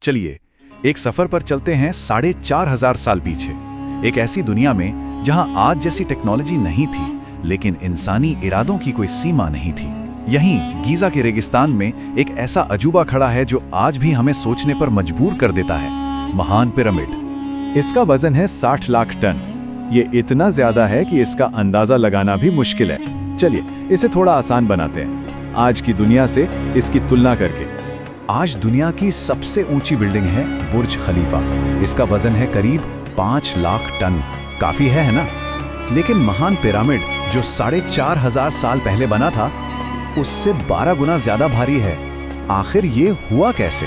चलिए एक सफर पर चलते हैं 4,500 साल पीछे, एक ऐसी दुनिया में जहां आज जैसी टेक्नोलॉजी नहीं थी, लेकिन इंसानी इरादों की कोई सीमा नहीं थी। यहीं गीजा के रेगिस्तान में एक ऐसा अजूबा खड़ा है जो आज भी हमें सोचने पर मजबूर कर देता है, महान पिरामिड। इसका वजन है 60 लाख टन। ये इतना ज्यादा है कि इसका अंदाजा लगाना भी मुश्किल है। चलिए इसे थोड़ा आसान बनाते हैं, आज की दुनिया से इसकी तुलना करके। आज दुनिया की सबसे ऊंची बिल्डिंग है बुर्ज खलीफा। इसका वजन है करीब 5 लाख टन। काफी है ना? लेकिन महान पिरामिड जो 4,500 साल पहले बना था, उससे 12 गुना ज्यादा भारी है। आखिर ये हुआ कैसे?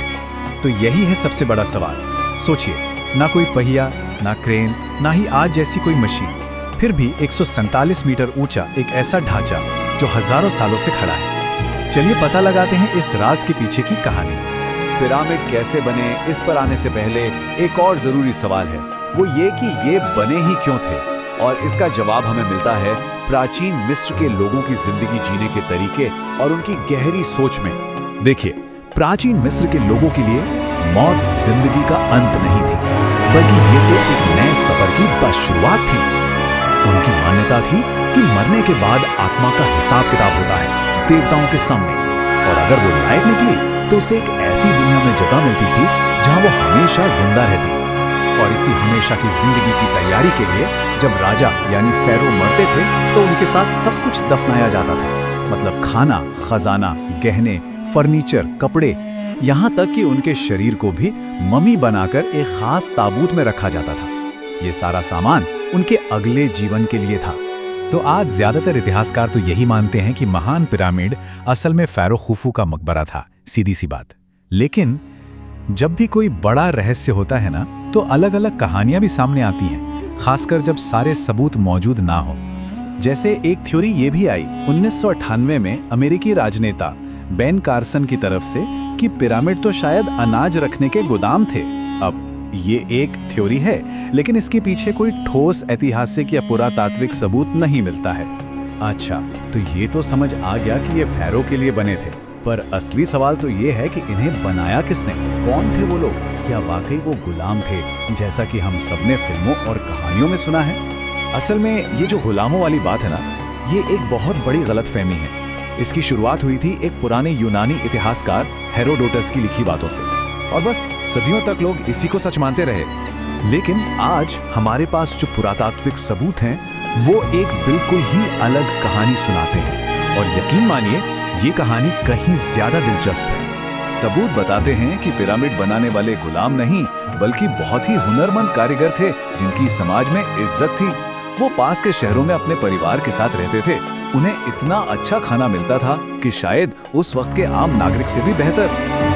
तो यही है सबसे बड़ा सवाल। सोचिए, ना कोई पहिया, ना क्रेन, ना ही आज जैसी कोई मशीन, फिर भी 147 मीटर ऊंचा एक ऐसा ढांचा जो हजारों सालों से खड़ा है। चलिए पता लगाते हैं इस राज के पीछे की कहानी। पिरामिड कैसे बने, इस पर आने से पहले एक और जरूरी सवाल है, वो ये कि ये बने ही क्यों थे। और इसका जवाब हमें मिलता है प्राचीन मिस्र के लोगों की जिंदगी जीने के तरीके और उनकी गहरी सोच में। देखिए, प्राचीन मिस्र के लोगों के लिए मौत जिंदगी का अंत नहीं थी, बल्कि ये तो एक नए सफर की बस शुरुआत थी। उनकी मान्यता थी कि मरने के बाद आत्मा का हिसाब किताब होता है देवताओं के सामने, और अगर वो लायक निकली तो उसे एक ऐसी दुनिया में जगह मिलती थी जहां वो हमेशा जिंदा रहती। और इसी हमेशा की जिंदगी की तैयारी के लिए जब राजा यानी फेरो मरते थे तो उनके साथ सब कुछ दफनाया जाता था, मतलब खाना, खजाना, गहने, फर्नीचर, कपड़े, यहाँ तक कि उनके शरीर को भी मम्मी बनाकर एक खास ताबूत में रखा जाता था। ये सारा सामान उनके अगले जीवन के लिए था। तो आज ज्यादातर इतिहासकार तो यही मानते हैं कि महान पिरामिड असल में फेरो खुफू का मकबरा था, सीधी सी बात। लेकिन जब भी कोई बड़ा रहस्य होता है ना, तो अलग अलग कहानियां भी सामने आती हैं, खासकर जब सारे सबूत मौजूद ना हो। जैसे एक थ्योरी ये भी आई 1998 में अमेरिकी राजनेता बेन कार्सन की तरफ से कि पिरामिड तो शायद अनाज रखने के गोदाम थे। अब ये एक थ्योरी है, लेकिन इसके पीछे कोई ठोस ऐतिहासिक या पुरातात्विक सबूत नहीं मिलता है। अच्छा, तो ये तो समझ आ गया कि ये फेरो के लिए बने थे, पर असली सवाल तो ये है कि इन्हें बनाया किसने? कौन थे वो लोग? क्या वाकई वो गुलाम थे, जैसा कि हम सबने फिल्मों और कहानियों में सुना है? असल में ये जो गुलामों वाली बात है ना, ये एक बहुत बड़ी गलतफहमी है। इसकी शुरुआत हुई थी एक पुराने यूनानी इतिहासकार हेरोडोटस की लिखी बातों से, और बस सदियों तक लोग इसी को सच मानते रहे। लेकिन आज हमारे पास जो पुरातात्विक सबूत हैं, वो एक बिल्कुल ही अलग कहानी सुनाते हैं, और यकीन मानिए ये कहानी कहीं ज्यादा दिलचस्प है। सबूत बताते हैं कि पिरामिड बनाने वाले गुलाम नहीं, बल्कि बहुत ही हुनरमंद कारीगर थे जिनकी समाज में इज्जत थी। वो पास के शहरों में अपने परिवार के साथ रहते थे। उन्हें इतना अच्छा खाना मिलता था कि शायद उस वक्त के आम नागरिक से भी बेहतर।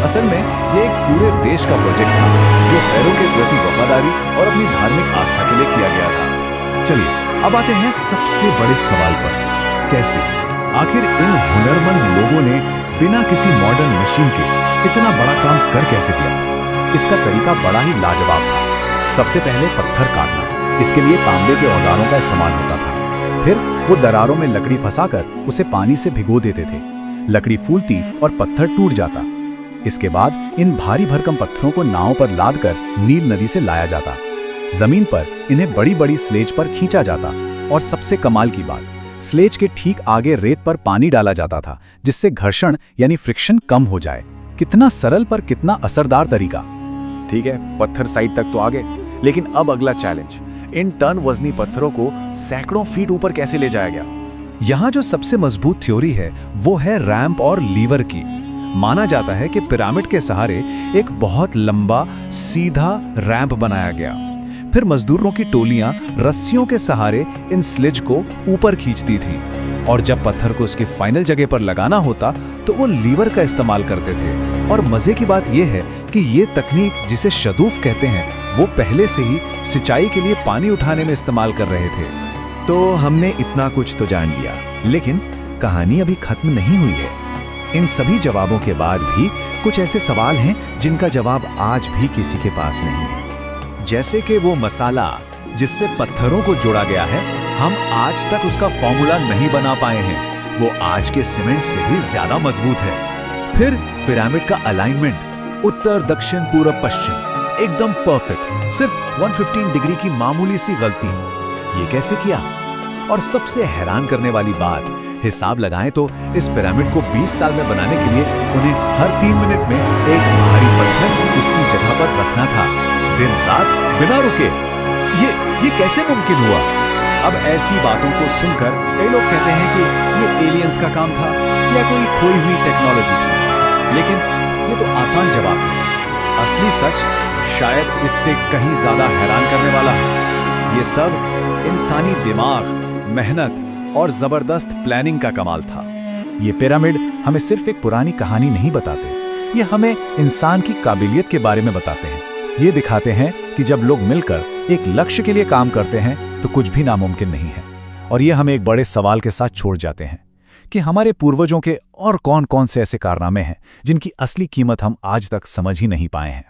असल में ये एक पूरे देश का प्रोजेक्ट था जो फेरो के प्रति वफादारी और अपनी धार्मिक आस्था के लिए किया गया था। चलिए अब आते हैं सबसे बड़े सवाल पर, कैसे आखिर इन हुनरमंद लोगों ने बिना किसी मॉडर्न मशीन के इतना बड़ा काम कर कैसे दिया? इसका तरीका बड़ा ही लाजवाब था। सबसे पहले पत्थर काटना, इसके लिए तांबे के औजारों का इस्तेमाल होता था। फिर वो दरारों में लकड़ी फंसाकर उसे पानी से भिगो देते थे। लकड़ी फूलती और पत्थर टूट जाता। इसके बाद इन भारी भरकम पत्थरों को नाव पर लादकर नील नदी से लाया जाता। जमीन पर इन्हें बड़ी बड़ी स्लेज पर खींचा जाता, और सबसे कमाल की बात, स्लेज के ठीक आगे रेत पर पानी डाला जाता था, जिससे घर्षण यानी फ्रिक्शन कम हो जाए। कितना सरल पर कितना असरदार तरीका। ठीक है, पत्थर साइड तक तो आ गए, लेकिन अब अगला चैलेंज, इन टन वजनी पत्थरों को सैकड़ों फीट ऊपर कैसे ले जाया गया? यहाँ जो सबसे मजबूत थ्योरी है वो है रैंप और लीवर की। माना जाता है कि पिरामिड के सहारे एक बहुत लंबा सीधा रैंप बनाया गया। फिर मजदूरों की टोलियां रस्सियों के सहारे इन स्लिज को ऊपर खींचती थीं, और जब पत्थर को उसकी फाइनल जगह पर लगाना होता तो वो लीवर का इस्तेमाल करते थे। और मजे की बात यह है कि ये तकनीक, जिसे शदूफ कहते हैं, वो पहले से ही सिंचाई के लिए पानी उठाने में इस्तेमाल कर रहे थे। तो हमने इतना कुछ तो जान लिया, लेकिन कहानी अभी खत्म नहीं हुई है। इन सभी जवाबों के बाद भी कुछ ऐसे सवाल हैं जिनका जवाब आज भी किसी के पास नहीं है। जैसे कि वो मसाला जिससे पत्थरों को जोड़ा गया है, हम आज तक उसका फॉर्मूला नहीं बना पाए हैं। वो आज के सीमेंट से भी ज्यादा मजबूत है। फिर पिरामिड का अलाइनमेंट, उत्तर दक्षिण पूरब पश्चिम एकदम परफेक्ट, सिर्फ 115 डिग्री की मामूली सी गलती। ये कैसे किया? और सबसे हैरान करने वाली बात, हिसाब लगाएं तो इस पिरामिड को 20 साल में बनाने के लिए उन्हें हर 3 मिनट में एक भारी पत्थर उसकी जगह पर रखना था, दिन रात बिना रुके। ये कैसे मुमकिन हुआ? अब ऐसी बातों को सुनकर कई लोग कहते हैं कि ये एलियंस का काम था या कोई खोई हुई टेक्नोलॉजी थी, लेकिन ये तो आसान जवाब है। असली सच शायद इससे कहीं ज्यादा हैरान करने वाला है। ये सब इंसानी दिमाग, मेहनत और जबरदस्त प्लानिंग का कमाल था। ये पिरामिड हमें सिर्फ एक पुरानी कहानी नहीं बताते, ये हमें इंसान की काबिलियत के बारे में बताते हैं। ये दिखाते हैं कि जब लोग मिलकर एक लक्ष्य के लिए काम करते हैं तो कुछ भी नामुमकिन नहीं है। और ये हमें एक बड़े सवाल के साथ छोड़ जाते हैं कि हमारे पूर्वजों के और कौन-कौन से ऐसे कारनामे हैं जिनकी असली कीमत हम आज तक समझ ही नहीं पाए हैं।